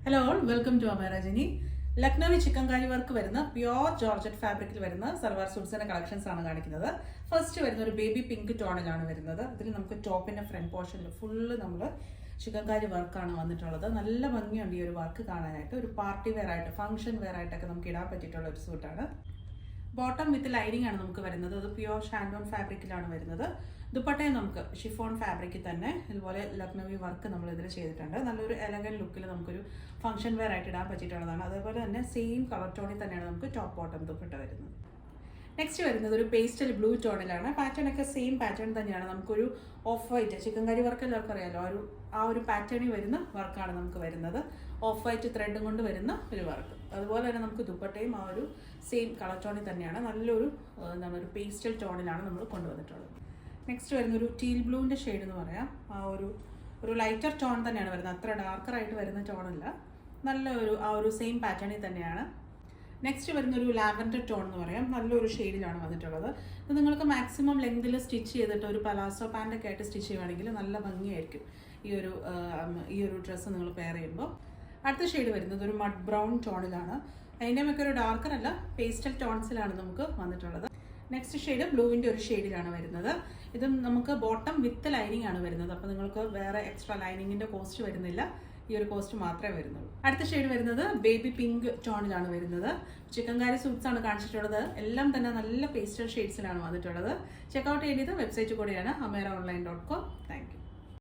Hello all welcome to അമേരാജിനി. Lucknowi chikankari work വരുന്ന pure georgette ഫാബ്രിക്കിൽ വരുന്ന സൽവാർ സൂട്ട്സിന്റെ കളക്ഷൻസ് ആണ് കാണിക്കുന്നത്. ഫസ്റ്റ് വരുന്ന ഒരു ബേബി പിങ്ക് ടോണിലാണ് വരുന്നത്. ഇതിൽ നമുക്ക് ടോപ്പിന്റെ ഫ്രണ്ട് പോർഷനിൽ ഫുള്ള് നമ്മൾ ചിക്കൻകാരി വർക്കാണ് വന്നിട്ടുള്ളത്. നല്ല ഭംഗിയുണ്ട് ഈ ഒരു വർക്ക് കാണാനായിട്ട്. ഒരു പാർട്ടി വെയർ ആയിട്ട് ഫംഗ്ഷൻ വെയർ ആയിട്ടൊക്കെ നമുക്ക് ഇടാൻ പറ്റിയിട്ടുള്ള ഒരു സൂട്ടാണ്. ബോട്ടം വിത്ത് ലൈനിങ് ആണ് നമുക്ക് വരുന്നത്. അത് പ്യോർ ഷാൻഡോൺ ഫാബ്രിക്കിലാണ് വരുന്നത്. ദുപ്പട്ടയും നമുക്ക് ഷിഫോൺ ഫാബ്രിക്കിൽ തന്നെ ഇതുപോലെ ലക്നൌവി വർക്ക് നമ്മൾ ഇതിൽ ചെയ്തിട്ടുണ്ട്. നല്ലൊരു എലഗൻ ലുക്കിൽ നമുക്കൊരു ഫംഗ്ഷൻ വെയർ ആയിട്ട് ഇടാൻ പറ്റിയിട്ടുള്ളതാണ്. അതേപോലെ തന്നെ സെയിം കളർ ടോണിൽ തന്നെയാണ് നമുക്ക് ടോപ്പ് ബോട്ടം ദുപ്പട്ട വരുന്നത്. നെക്സ്റ്റ് വരുന്നത് ഒരു പേസ്റ്റൽ ബ്ലൂ ടോണിലാണ്. പാറ്റേൺ ഒക്കെ സെയിം പാറ്റേൺ തന്നെയാണ്. നമുക്കൊരു of white chicken curry work എല്ലാവർക്കും അറിയാമല്ലോ, ആ ഒരു പാറ്റേണിൽ വരുന്ന വർക്കാണ് നമുക്ക് വരുന്നത്. ഓഫ് വൈറ്റ് ത്രെഡും കൊണ്ട് വരുന്ന ഒരു വർക്ക്. അതുപോലെ തന്നെ നമുക്ക് ദുപ്പട്ടയും ആ ഒരു സെയിം കളർ ടോണിൽ തന്നെയാണ്. നല്ലൊരു എന്താണ് ഒരു പേസ്റ്റൽ ടോണിലാണ് നമ്മൾ കൊണ്ടുവന്നിട്ടുള്ളത്. നെക്സ്റ്റ് വരുന്ന ഒരു ടീൽ ബ്ലൂവിൻ്റെ ഷെയ്ഡ് എന്ന് പറയാം. ഒരു ലൈറ്റർ ടോൺ തന്നെയാണ് വരുന്നത്. അത്ര ഡാർക്കറായിട്ട് വരുന്ന ടോണല്ല. ആ ഒരു സെയിം പാറ്റേണിൽ തന്നെയാണ്. നെക്സ്റ്റ് വരുന്ന ഒരു ലാവൻഡർ ടോൺ എന്ന് പറയാം. നല്ലൊരു ഷെയ്ഡിലാണ് വന്നിട്ടുള്ളത്. ഇത് നിങ്ങൾക്ക് മാക്സിമം ലെങ്തിൽ സ്റ്റിച്ച് ചെയ്തിട്ട് ഒരു പലാസോ പാൻ്റൊക്കെ ആയിട്ട് സ്റ്റിച്ച് ചെയ്യുവാണെങ്കിൽ നല്ല ഭംഗിയായിരിക്കും ഈ ഒരു ഡ്രസ്സ് നിങ്ങൾ പെയർ ചെയ്യുമ്പോൾ. അടുത്ത ഷെയ്ഡ് വരുന്നത് ഒരു മഡ് ബ്രൗൺ ടോണിലാണ്. അതിൻ്റെ ഒക്കെ ഒരു ഡാർക്കർ അല്ല, പേസ്റ്റൽ ടോൺസിലാണ് നമുക്ക് വന്നിട്ടുള്ളത്. നെക്സ്റ്റ് ഷെയ്ഡ് ബ്ലൂവിൻ്റെ ഒരു ഷെയ്ഡിലാണ് വരുന്നത്. ഇത് നമുക്ക് ബോട്ടം വിത്ത് ലൈനിങ് ആണ് വരുന്നത്. അപ്പോൾ നിങ്ങൾക്ക് വേറെ എക്സ്ട്രാ ലൈനിങ്ങിൻ്റെ കോസ്റ്റ് വരുന്നില്ല, ഈ ഒരു കോസ്റ്റ് മാത്രമേ വരുന്നുള്ളൂ. അടുത്ത ഷെയ്ഡ് വരുന്നത് ബേബി പിങ്ക് ടോണിലാണ് വരുന്നത്. ചിക്കൻകാരി സൂട്ട്സ് ആണ് കാണിച്ചിട്ടുള്ളത്. എല്ലാം തന്നെ നല്ല പേസ്റ്റൽ ഷെയ്ഡ്സിലാണ് വന്നിട്ടുള്ളത്. ചെക്കൗട്ട് ചെയ്യേണ്ടത് വെബ്സൈറ്റ് കൂടെയാണ് ameeraonline.com. Thank you.